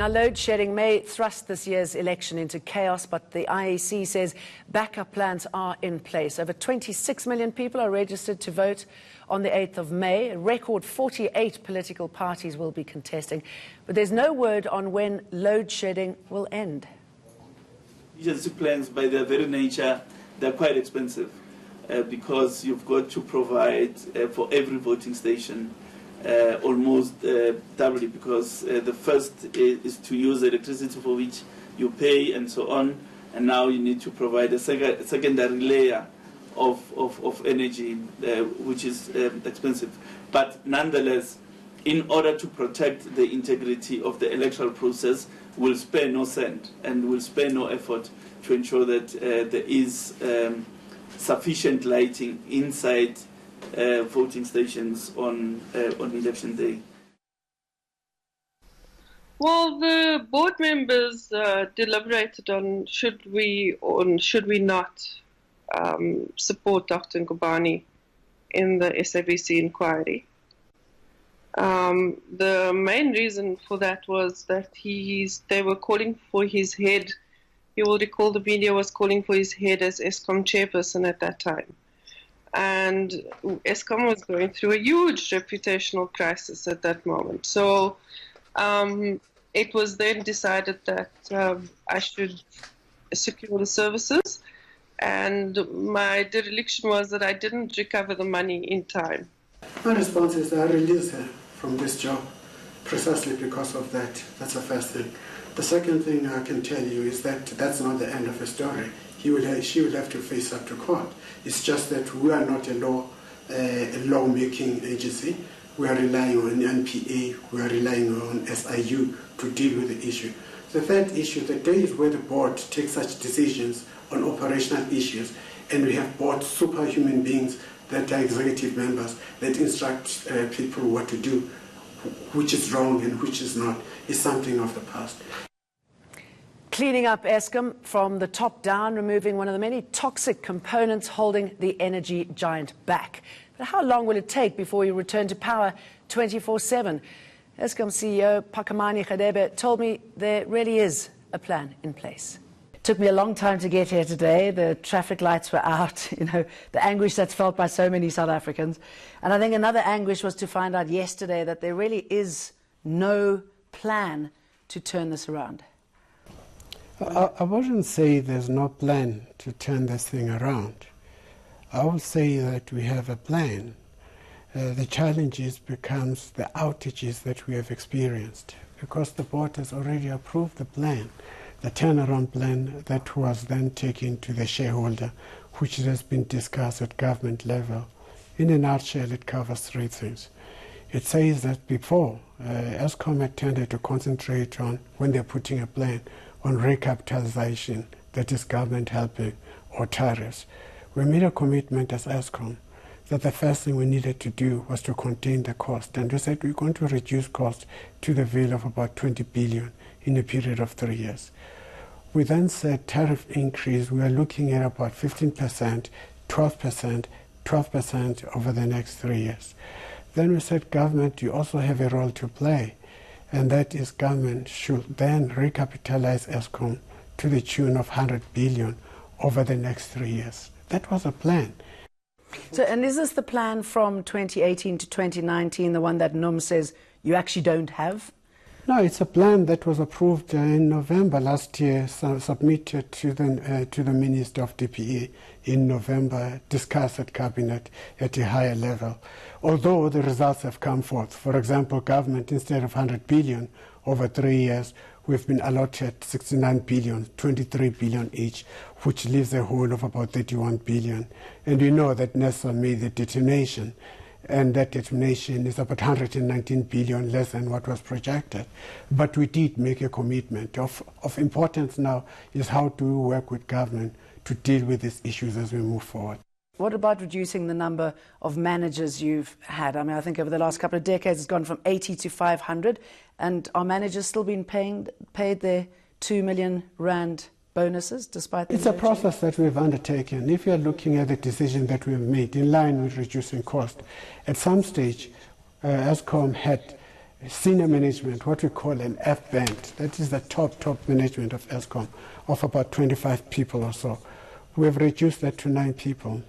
Now, load shedding may thrust this year's election into chaos, but the IEC says backup plans are in place. Over 26 million people are registered to vote on the 8th of May. A record 48 political parties will be contesting, but there's no word on when load shedding will end. Emergency plans, by their very nature, they're quite expensive because you've got to provide for every voting station almost doubly, because the first is to use electricity for which you pay and so on, and now you need to provide a secondary layer of energy, which is expensive. But nonetheless, in order to protect the integrity of the electoral process, we'll spare no cent and we'll spare no effort to ensure that there is sufficient lighting inside voting stations on election day. Well, the board members deliberated on should we not support Dr. Ngubane in the SABC inquiry. The main reason for that was that they were calling for his head. You will recall the media was calling for his head as Eskom chairperson at that time. And Eskom was going through a huge reputational crisis at that moment. So it was then decided that I should secure the services, and my dereliction was that I didn't recover the money in time. My response is I released her from this job precisely because of that. That's the first thing. The second thing I can tell you is that that's not the end of the story. She will have to face up to court. It's just that we are not a law-making agency. We are relying on NPA, we are relying on SIU to deal with the issue. The third issue, the days where the board takes such decisions on operational issues, and we have board superhuman beings that are executive members that instruct people what to do, which is wrong and which is not, is something of the past. Cleaning up Eskom from the top down, removing one of the many toxic components holding the energy giant back. But how long will it take before we return to power 24/7? Eskom CEO Phakamani Khadebe told me there really is a plan in place. It took me a long time to get here today. The traffic lights were out, the anguish that's felt by so many South Africans. And I think another anguish was to find out yesterday that there really is no plan to turn this around. I wouldn't say there's no plan to turn this thing around. I would say that we have a plan. The challenges becomes the outages that we have experienced, because the board has already approved the plan, the turnaround plan that was then taken to the shareholder, which has been discussed at government level. In a nutshell, it covers three things. It says that before, Eskom had tended to concentrate on, when they're putting a plan, on recapitalization, that is government helping, or tariffs. We made a commitment as Eskom that the first thing we needed to do was to contain the cost. And we said we're going to reduce cost to the value of about 20 billion in a period of 3 years. We then said tariff increase, we are looking at about 15%, 12%, 12% over the next 3 years. Then we said, government, you also have a role to play. And that is government should then recapitalize Eskom to the tune of 100 billion over the next 3 years. That was a plan. So, and is this the plan from 2018 to 2019, the one that NUM says you actually don't have? No, it's a plan that was approved in November last year, submitted to the Minister of DPE in November, discussed at Cabinet at a higher level. Although the results have come forth. For example, government, instead of 100 billion over 3 years, we've been allotted 69 billion, 23 billion each, which leaves a whole of about 31 billion. And we know that NESA made the determination, and that determination is about 119 billion less than what was projected. But we did make a commitment. Of importance now is how do we work with government to deal with these issues as we move forward. What about reducing the number of managers you've had? I mean, I think over the last couple of decades it's gone from 80 to 500, and are managers still being paid their 2 million rand bonuses despite the It's a process that we've undertaken. If you're looking at the decision that we've made in line with reducing cost, at some stage Eskom had senior management, what we call an F band. That is the top management of Eskom, of about 25 people or so. We have reduced that to 9 people,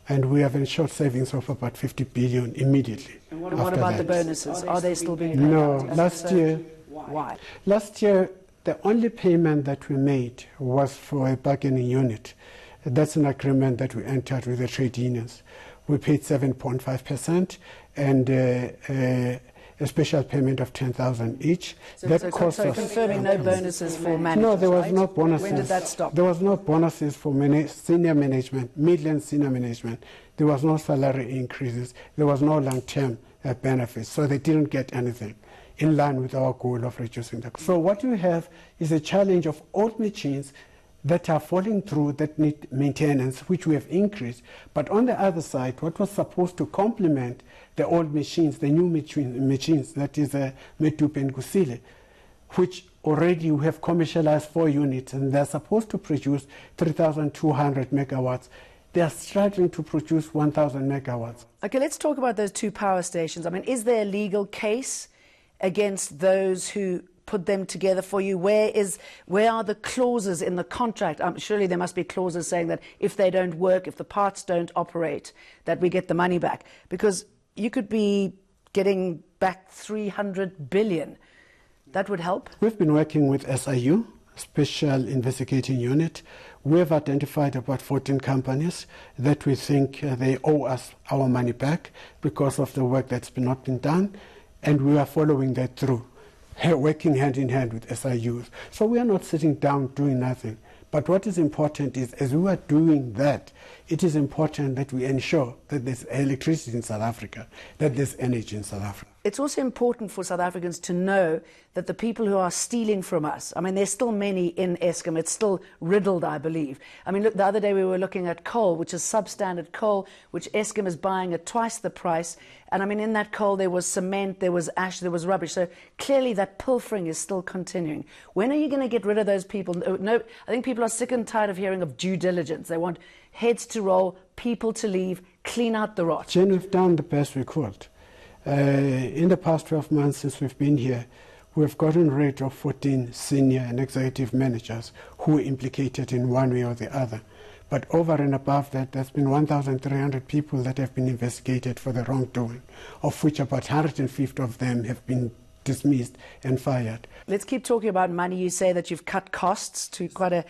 and we have ensured savings of about 50 billion immediately. And what about the bonuses? Are they still being paid? No, last year. Why? Last year, the only payment that we made was for a bargaining unit. That's an agreement that we entered with the trade unions. We paid 7.5% and a special payment of 10,000 each. So confirming no bonuses for managers. No, there was right? no bonuses. When did that stop? There was no bonuses for senior management, middle senior management. There was no salary increases. There was no long-term benefits. So they didn't get anything in line with our goal of reducing the cost. So what you have is a challenge of old machines that are falling through, that need maintenance, which we have increased. But on the other side, what was supposed to complement the old machines, the new machines, that is Medupe and Kusile, which already we have commercialized 4 units, and they're supposed to produce 3,200 megawatts. They are struggling to produce 1,000 megawatts. Okay, let's talk about those 2 power stations. I mean, is there a legal case against those who put them together for you? Where are the clauses in the contract? Surely there must be clauses saying that if they don't work, if the parts don't operate, that we get the money back. Because you could be getting back 300 billion. That would help. We've been working with SIU, Special Investigating Unit. We have identified about 14 companies that we think they owe us our money back because of the work that's not been done, and we are following that through, working hand in hand with SIUs. So we are not sitting down doing nothing. But what is important is, as we are doing that, it is important that we ensure that there's electricity in South Africa, that there's energy in South Africa. It's also important for South Africans to know that the people who are stealing from us, I mean, there's still many in Eskom. It's still riddled, I believe. I mean, look, the other day we were looking at coal, which is substandard coal, which Eskom is buying at twice the price. And I mean, in that coal, there was cement, there was ash, there was rubbish. So clearly that pilfering is still continuing. When are you going to get rid of those people? No, I think people are sick and tired of hearing of due diligence. They want heads to roll, people to leave, clean out the rot. Jane, we've done the best we could. In the past 12 months since we've been here, we've gotten rid of 14 senior and executive managers who were implicated in one way or the other. But over and above that, there's been 1,300 people that have been investigated for the wrongdoing, of which about 150 of them have been dismissed and fired. Let's keep talking about money. You say that you've cut costs to quite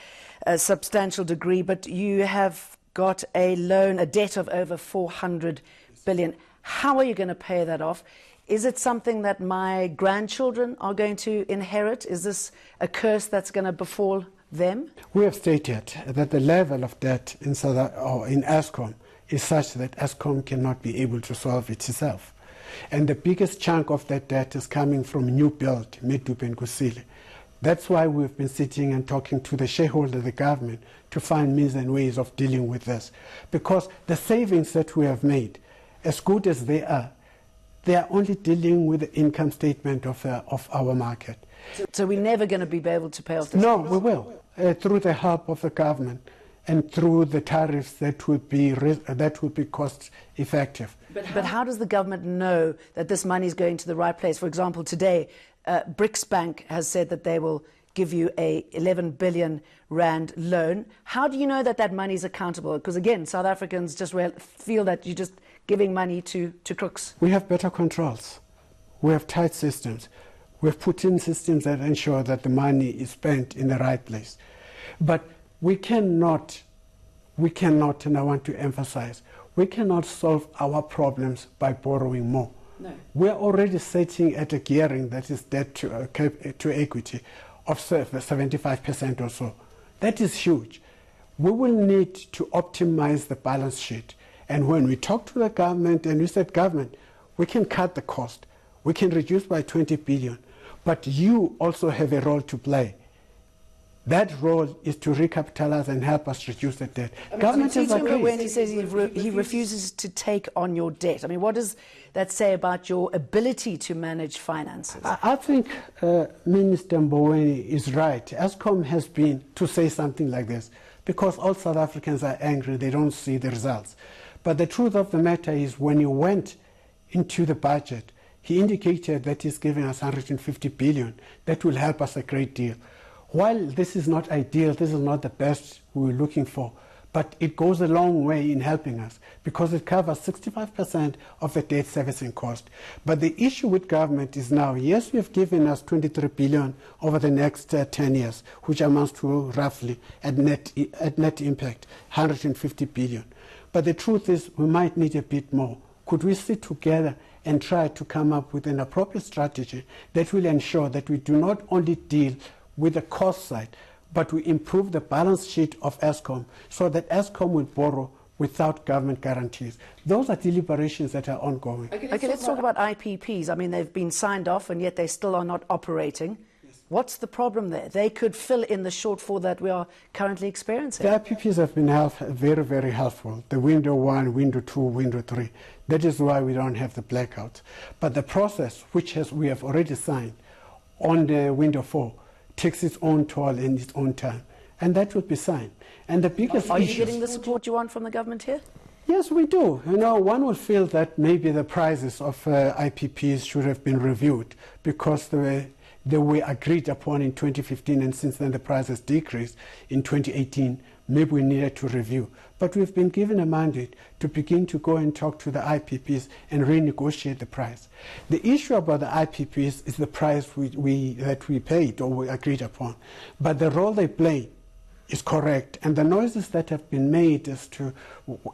a substantial degree, but you have got a loan, a debt of over 400 billion. How are you going to pay that off? Is it something that my grandchildren are going to inherit? Is this a curse that's going to befall them? We have stated that the level of debt in Eskom is such that Eskom cannot be able to solve it itself. And the biggest chunk of that debt is coming from new build, Medupe and Kusile. That's why we've been sitting and talking to the shareholder, the government, to find means and ways of dealing with this. Because the savings that we have made, as good as they are only dealing with the income statement of our market. So we're never going to be able to pay off this? No, we will, through the help of the government and through the tariffs that would be cost effective. But how does the government know that this money is going to the right place? For example, today, BRICS Bank has said that they will give you a 11 billion rand loan. How do you know that that money is accountable? Because again, South Africans just feel that you're just giving money to crooks. We have better controls. We have tight systems. We've put in systems that ensure that the money is spent in the right place. But we cannot, and I want to emphasize, we cannot solve our problems by borrowing more. No. We're already sitting at a gearing that is debt to equity of 75% or so. That is huge. We will need to optimize the balance sheet. And when we talk to the government and we said, government, we can cut the cost. We can reduce by 20 billion. But you also have a role to play. That role is to recapitalize and help us reduce the debt. Government is agreed. When he says he refuses to take on your debt, I mean, what does that say about your ability to manage finances? I think Minister Mboweni is right. Eskom has been to say something like this because all South Africans are angry. They don't see the results. But the truth of the matter is when you went into the budget, he indicated that he's giving us 150 billion. That will help us a great deal. While this is not ideal, this is not the best we were looking for, but it goes a long way in helping us because it covers 65% of the debt servicing cost. But the issue with government is now, yes, we have given us 23 billion over the next 10 years, which amounts to roughly, at net impact, 150 billion. But the truth is we might need a bit more. Could we sit together and try to come up with an appropriate strategy that will ensure that we do not only deal with the cost side, but we improve the balance sheet of Eskom so that Eskom will borrow without government guarantees. Those are deliberations that are ongoing. Okay, let's talk about IPPs. I mean, they've been signed off and yet they still are not operating. Yes. What's the problem there? They could fill in the shortfall that we are currently experiencing. The IPPs have been very, very helpful. The window 1, window 2, window 3. That is why we don't have the blackouts. But the process, which we have already signed on the window 4, takes its own toll in its own time, and that will be signed. And the biggest Are you getting the support you want from the government here? Yes, we do. You know, one would feel that maybe the prices of IPPs should have been reviewed because they were agreed upon in 2015, and since then the prices decreased in 2018. Maybe we needed to review. But we've been given a mandate to begin to go and talk to the IPPs and renegotiate the price. The issue about the IPPs is the price that we paid or we agreed upon. But the role they play is correct. And the noises that have been made as to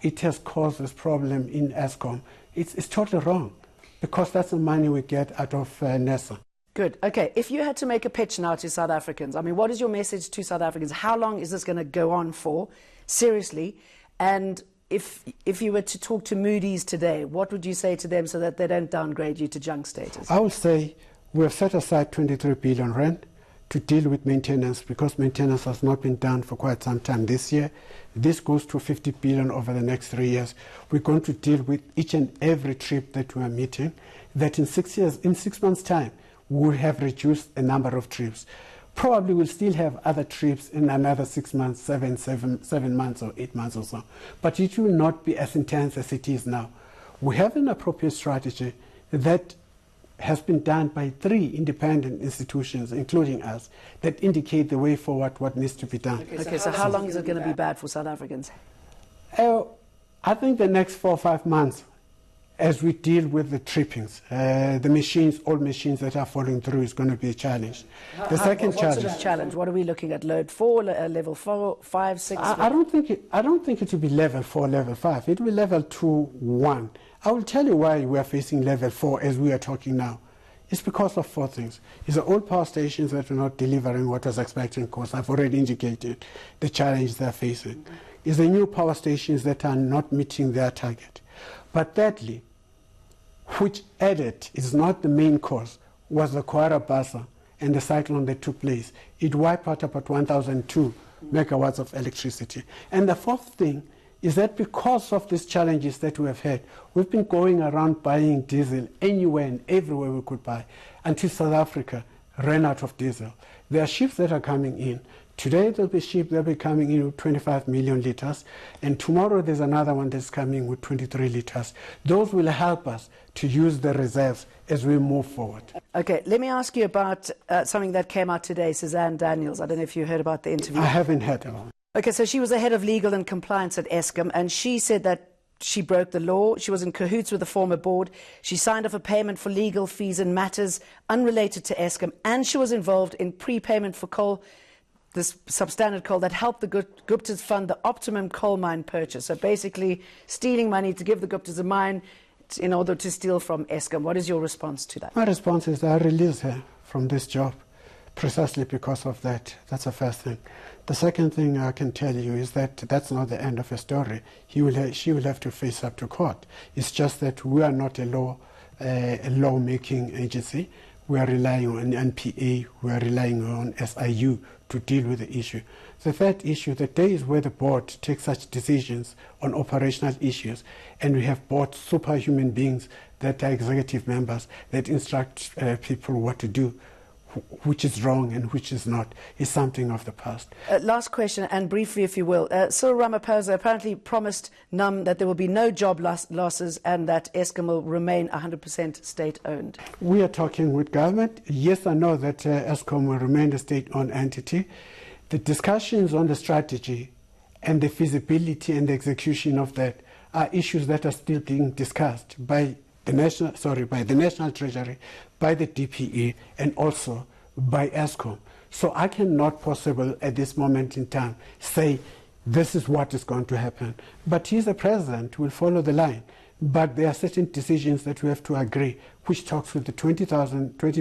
it has caused this problem in Eskom, it's totally wrong because that's the money we get out of NESA. Good. Okay, if you had to make a pitch now to South Africans, I mean, what is your message to South Africans? How long is this going to go on for, seriously? And if you were to talk to Moody's today, what would you say to them so that they don't downgrade you to junk status? I would say we have set aside 23 billion rand to deal with maintenance because maintenance has not been done for quite some time this year. This goes to 50 billion over the next 3 years. We're going to deal with each and every trip that we are meeting, that in 6 months' time, we have reduced a number of trips. Probably we'll still have other trips in another 6 months, 7 months or 8 months or so. But it will not be as intense as it is now. We have an appropriate strategy that has been done by 3 independent institutions, including us, that indicate the way forward, what needs to be done. Okay, so how long is it going to be bad for South Africans? I think the next 4 or 5 months, as we deal with the trippings, the machines, all machines that are falling through is going to be a challenge. The second challenge. What are we looking at? Load 4, level 4, 5, 6? I don't think it will be level 4, level 5. It will be level 2, 1. I will tell you why we are facing level 4 as we are talking now. It's because of 4 things. It's the old power stations that are not delivering what was expected, of course. I've already indicated the challenge they're facing. It's the new power stations that are not meeting their target. But thirdly, which added, is not the main cause, was the Kwara Basa and the cyclone that took place. It wiped out about 1,002 megawatts of electricity. And the 4th thing is that because of these challenges that we have had, we've been going around buying diesel anywhere and everywhere we could buy until South Africa ran out of diesel. There are ships that are coming in. Today there'll be ships that will be coming in with 25 million litres, and tomorrow there's another one that's coming with 23 litres. Those will help us to use the reserves as we move forward. Okay, let me ask you about something that came out today, Suzanne Daniels. I don't know if you heard about the interview. I haven't heard about it. Okay, so she was the head of legal and compliance at Eskom, and she said that she broke the law. She was in cahoots with the former board. She signed off a payment for legal fees and matters unrelated to Eskom, and she was involved in prepayment for coal, this substandard coal that helped the Guptas fund the optimum coal mine purchase. So basically stealing money to give the Guptas a mine in order to steal from Eskom. What is your response to that? My response is I release her from this job precisely because of that. That's the first thing. The second thing I can tell you is that that's not the end of the story. She will have to face up to court. It's just that we are not a law-making agency. We are relying on NPA, we are relying on SIU to deal with the issue. The third issue, the days where the board takes such decisions on operational issues, and we have board superhuman beings that are executive members that instruct people what to do. which is wrong and which is not, is something of the past. Last question, and briefly, if you will. Cyril Ramaphosa apparently promised NUM that there will be no job losses and that Eskom will remain 100% state-owned. We are talking with government. Yes, I know that Eskom will remain a state-owned entity. The discussions on the strategy and the feasibility and the execution of that are issues that are still being discussed by the National Treasury, by the DPE, and also by Eskom. So I cannot possibly at this moment in time say this is what is going to happen. But he's a president, will follow the line. But there are certain decisions that we have to agree, which talks with the 20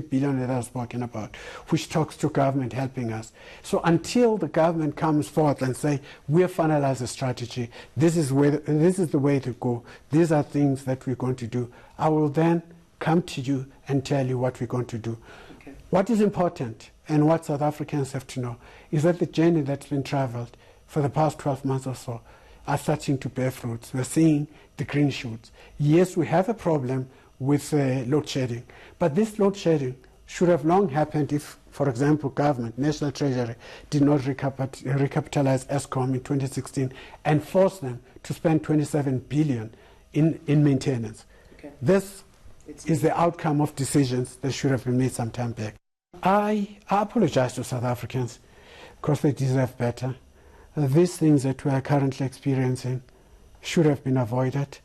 billion that I've spoken about, which talks to government helping us. So until the government comes forth and say, we have finalized a strategy, this is the way to go, these are things that we're going to do, I will then come to you and tell you what we're going to do. Okay. What is important and what South Africans have to know is that the journey that's been traveled for the past 12 months or so are starting to bear fruits. We're seeing the green shoots. Yes, we have a problem with load shedding, but this load shedding should have long happened if, for example, government, National Treasury, did not recapitalize Eskom in 2016 and force them to spend 27 billion in maintenance. Okay. This is the outcome of decisions that should have been made some time back. I apologize to South Africans because they deserve better. These things that we are currently experiencing should have been avoided.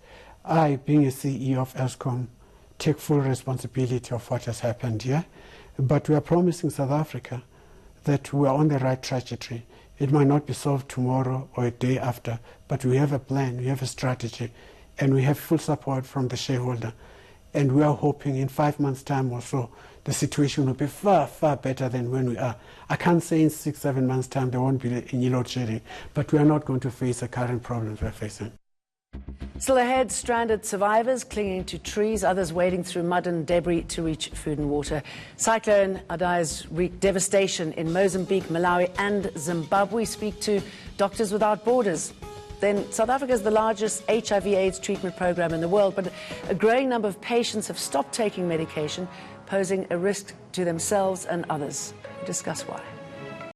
I, being a CEO of Eskom, take full responsibility of what has happened here. But we are promising South Africa that we are on the right trajectory. It might not be solved tomorrow or a day after, but we have a plan, we have a strategy, and we have full support from the shareholder. And we are hoping in 5 months' time or so, the situation will be far, far better than when we are. I can't say in 6, 7 months' time there won't be any load shedding, but we are not going to face the current problems we're facing. Still ahead, stranded survivors clinging to trees, others wading through mud and debris to reach food and water. Cyclone Idai's wreaked devastation in Mozambique, Malawi and Zimbabwe. Speak to Doctors Without Borders. Then South Africa is the largest HIV/AIDS treatment program in the world, but a growing number of patients have stopped taking medication, posing a risk to themselves and others. We'll discuss why.